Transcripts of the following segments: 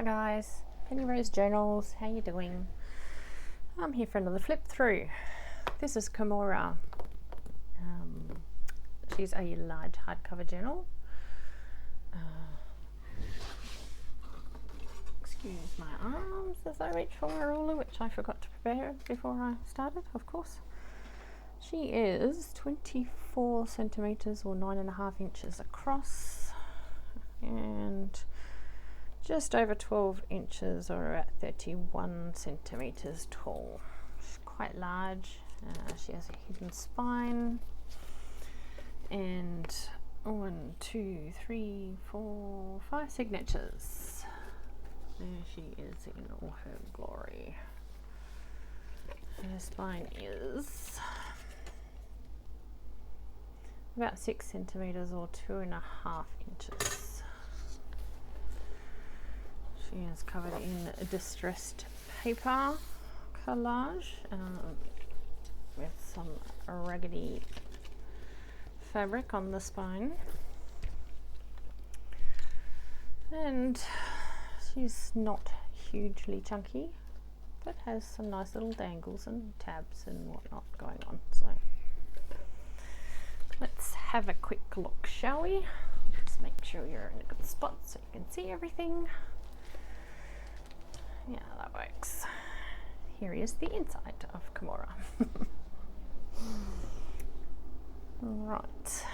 Hi guys, Penny Rose Journals, how you doing? I'm here for another flip through. This is Kimora. She's a large hardcover journal. Excuse my arms as I reach for my ruler, which I forgot to prepare before I started, of course. She is 24 centimeters or 9.5 inches across and just over 12 inches or about 31 centimeters tall. She's quite large. She has a hidden spine and 1, 2, 3, 4, 5 signatures. There she is in all her glory. Her spine is about 6 centimeters or 2.5 inches. She is covered in distressed paper collage with some raggedy fabric on the spine, and she's not hugely chunky but has some nice little dangles and tabs and whatnot going on. So let's have a quick look, shall we? Just make sure you're in a good spot so you can see everything. Yeah, that works. Here is the inside of Kimora. Right.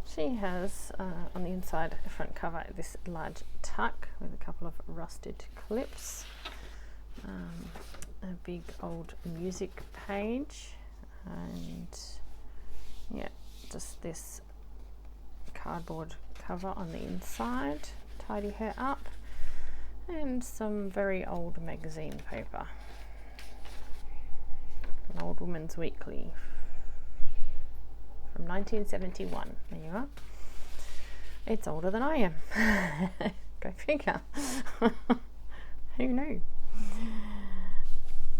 She has on the inside front cover this large tuck with a couple of rusted clips, a big old music page, and yeah, just this cardboard cover on the inside. Tidy her up. And some very old magazine paper. An Old Woman's Weekly from 1971. There you are. It's older than I am. Go figure. Who knew?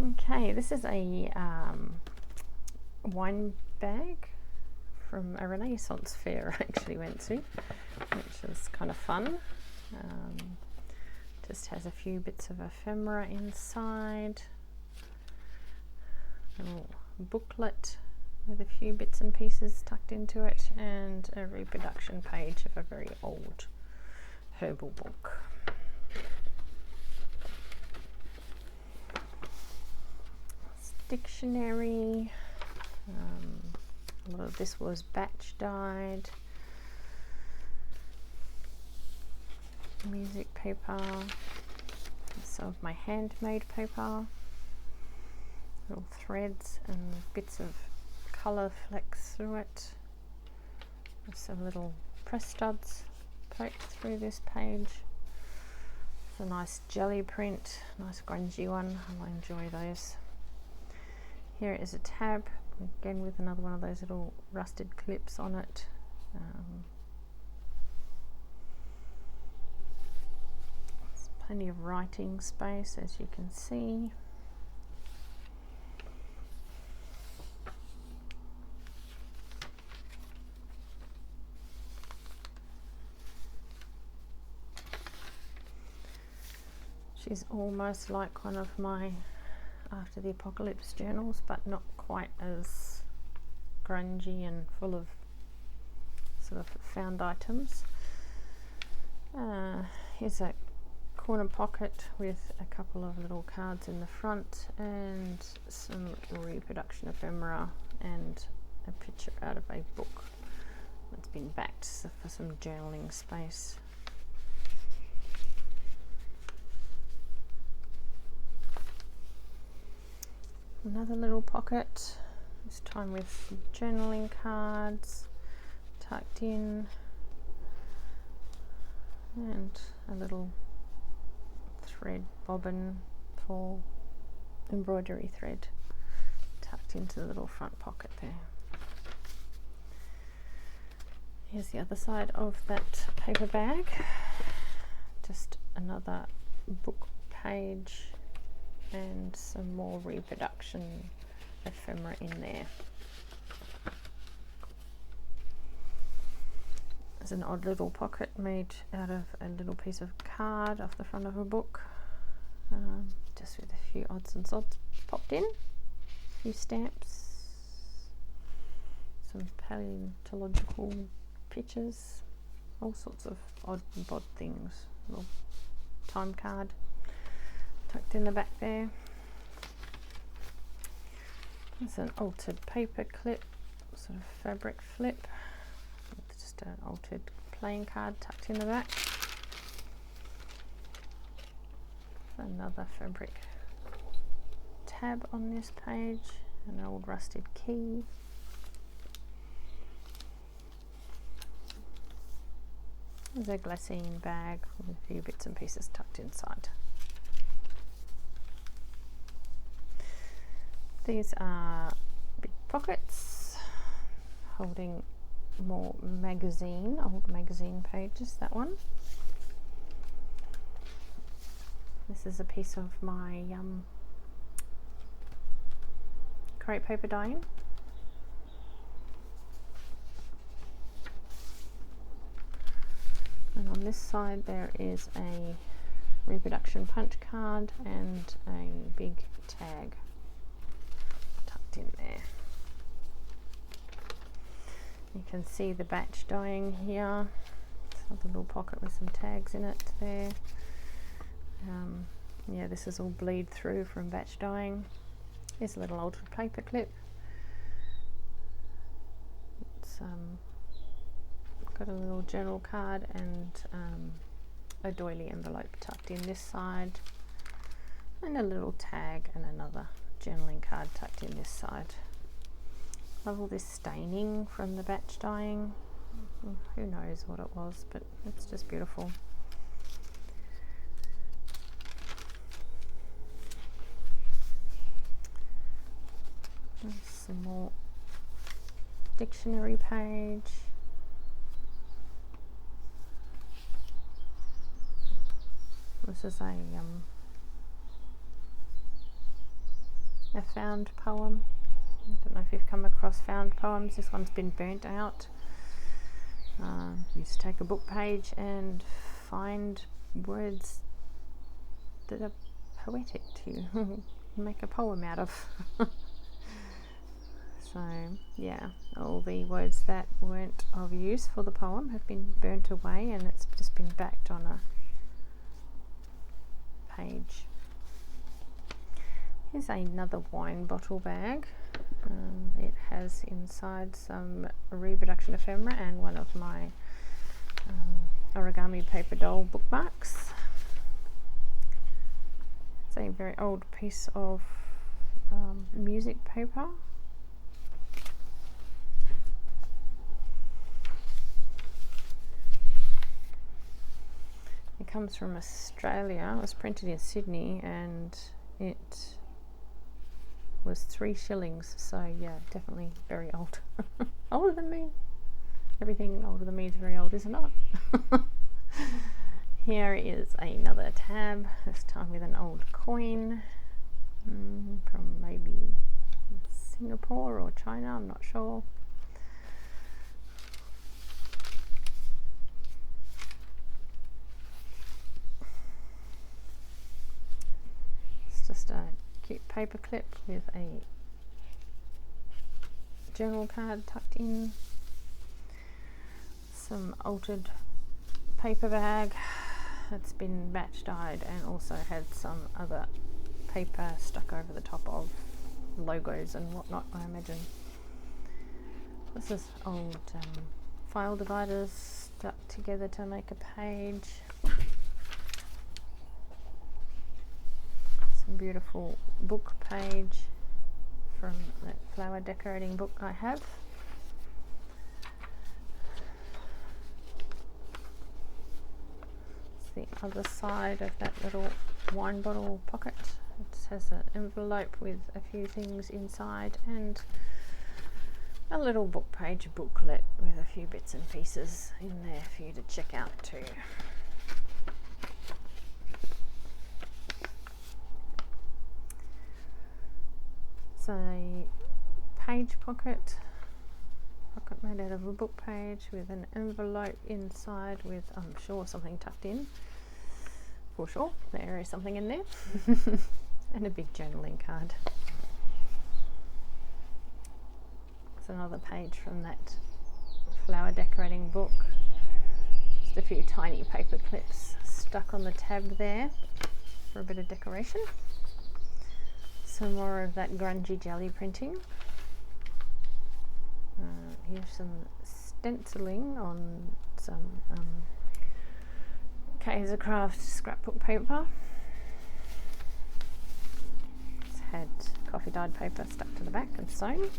Okay, this is a wine bag from a Renaissance fair I actually went to, which is kind of fun. Just has a few bits of ephemera inside, a little booklet with a few bits and pieces tucked into it, and a reproduction page of a very old herbal book. Dictionary. A lot of this was batch dyed. Music paper, some of my handmade paper, little threads and bits of colour flecks through it, with some little press studs poked through this page. It's a nice jelly print, nice grungy one. I enjoy those. Here is a tab, again with another one of those little rusted clips on it. Plenty of writing space, as you can see. She's almost like one of my After the Apocalypse journals, but not quite as grungy and full of sort of found items. Here's a corner pocket with a couple of little cards in the front and some reproduction ephemera and a picture out of a book that's been backed for some journaling space. Another little pocket, this time with journaling cards tucked in, and a little thread bobbin for embroidery thread tucked into the little front pocket there. Here's the other side of that paper bag, just another book page and some more reproduction ephemera in there. There's an odd little pocket made out of a little piece of card off the front of a book, just with a few odds and sods popped in, a few stamps, some paleontological pictures, all sorts of odd and bod things. A little time card tucked in the back there. There's an altered paper clip, sort of fabric flip, with just an altered playing card tucked in the back. Another fabric tab on this page, an old rusted key. There's a glassine bag with a few bits and pieces tucked inside. These are big pockets holding more magazine, old magazine pages, that one. This is a piece of my crepe paper dyeing. And on this side there is a reproduction punch card and a big tag tucked in there. You can see the batch dyeing here. It's a little pocket with some tags in it there. Yeah, this is all bleed through from batch dyeing. Here's a little altered paper clip. It's got a little journal card and a doily envelope tucked in this side, and a little tag and another journaling card tucked in this side. Love all this staining from the batch dyeing. Who knows what it was, but it's just beautiful. There's some more dictionary page. This is a found poem. I don't know if you've come across found poems. This one's been burnt out. You just take a book page and find words that are poetic to you. Make a poem out of. So yeah, all the words that weren't of use for the poem have been burnt away, and it's just been backed on a page. Here's another wine bottle bag. It has inside some reproduction ephemera and one of my origami paper doll bookmarks. It's a very old piece of music paper. It comes from Australia. It was printed in Sydney and it was 3 shillings, so yeah, definitely very old. Older than me. Everything older than me is very old, isn't it? Here is another tab, this time with an old coin from maybe Singapore or China, I'm not sure. It's just a cute paper clip with a journal card tucked in. Some altered paper bag that's been batch dyed and also had some other paper stuck over the top of logos and whatnot, I imagine. This is old file dividers stuck together to make a page. Some beautiful book page from that flower decorating book I have. The other side of that little wine bottle pocket. It has an envelope with a few things inside and a little book page booklet with a few bits and pieces in there for you to check out too. It's a page pocket pocket made out of a book page with an envelope inside with, I'm sure, something tucked in. For sure, there is something in there. And a big journaling card. There's another page from that flower decorating book. Just a few tiny paper clips stuck on the tab there for a bit of decoration. Some more of that grungy jelly printing. Here's some stenciling on some Kaiser Craft scrapbook paper. It's had coffee dyed paper stuck to the back and sewn.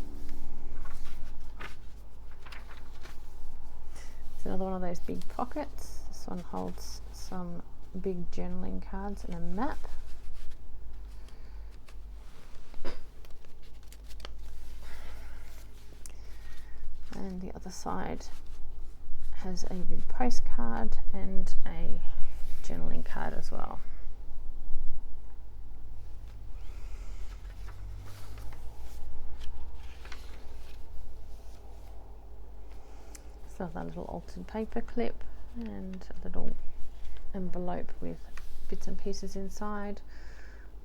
It's another one of those big pockets. This one holds some big journaling cards and a map. And the other side has a big postcard and a journaling card as well. So that little altered paper clip and a little envelope with bits and pieces inside.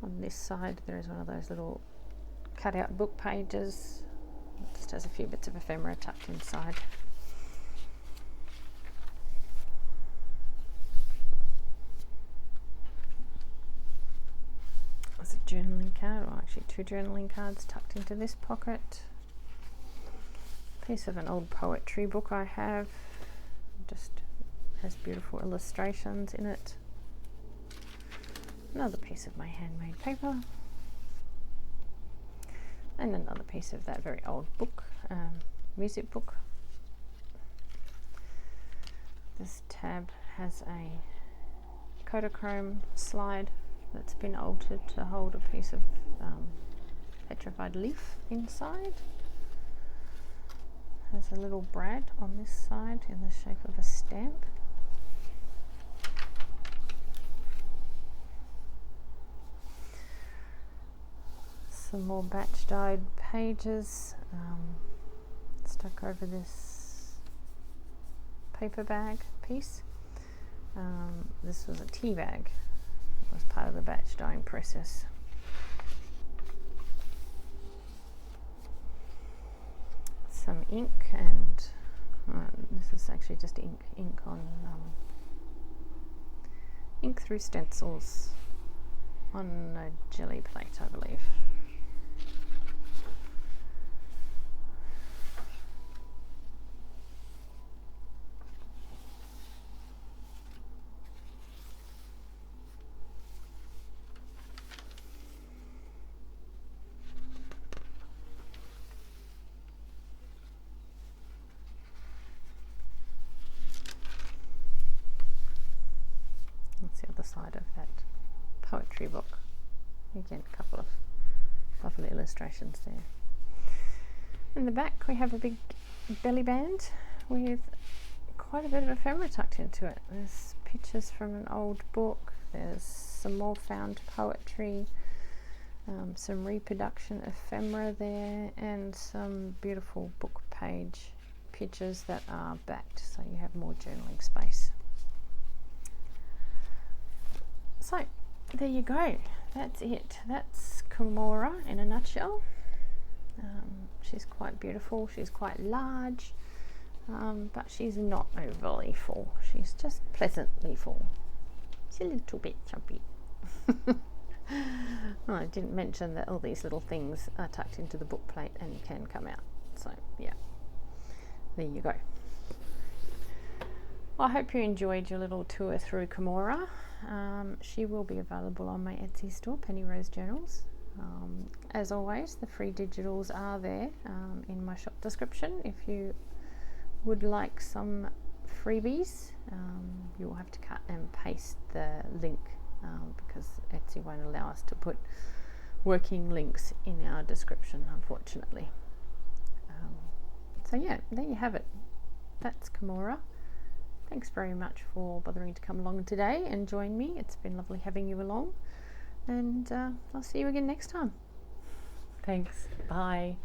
On this side there is one of those little cut out book pages. It just has a few bits of ephemera tucked inside. There's a journaling card, or actually two journaling cards tucked into this pocket. Piece of an old poetry book I have, just has beautiful illustrations in it. Another piece of my handmade paper, and another piece of that very old book, music book. This tab has a Kodachrome slide that's been altered to hold a piece of petrified leaf inside. There's a little brad on this side in the shape of a stamp. Some more batch dyed pages stuck over this paper bag piece. This was a tea bag. It was part of the batch dyeing process. Some ink, and this is actually just ink on ink through stencils on a jelly plate, I believe. That's the other side of that poetry book. Again, a couple of lovely illustrations there. In the back we have a big belly band with quite a bit of ephemera tucked into it. There's pictures from an old book, there's some more found poetry, some reproduction ephemera there, and some beautiful book page pictures that are backed, so you have more journaling space. So there you go, that's it. That's Kimora in a nutshell. She's quite beautiful, she's quite large, but she's not overly full. She's just pleasantly full. She's a little bit chubby. Oh, I didn't mention that all these little things are tucked into the book plate and can come out. So yeah, there you go. Well, I hope you enjoyed your little tour through Kimora. She will be available on my Etsy store, Penny Rose Journals. As always, the free digitals are there in my shop description. If you would like some freebies, you'll have to cut and paste the link because Etsy won't allow us to put working links in our description, unfortunately. So yeah, there you have it. That's Kimora. Thanks very much for bothering to come along today and join me. It's been lovely having you along, and I'll see you again next time. Thanks. Bye.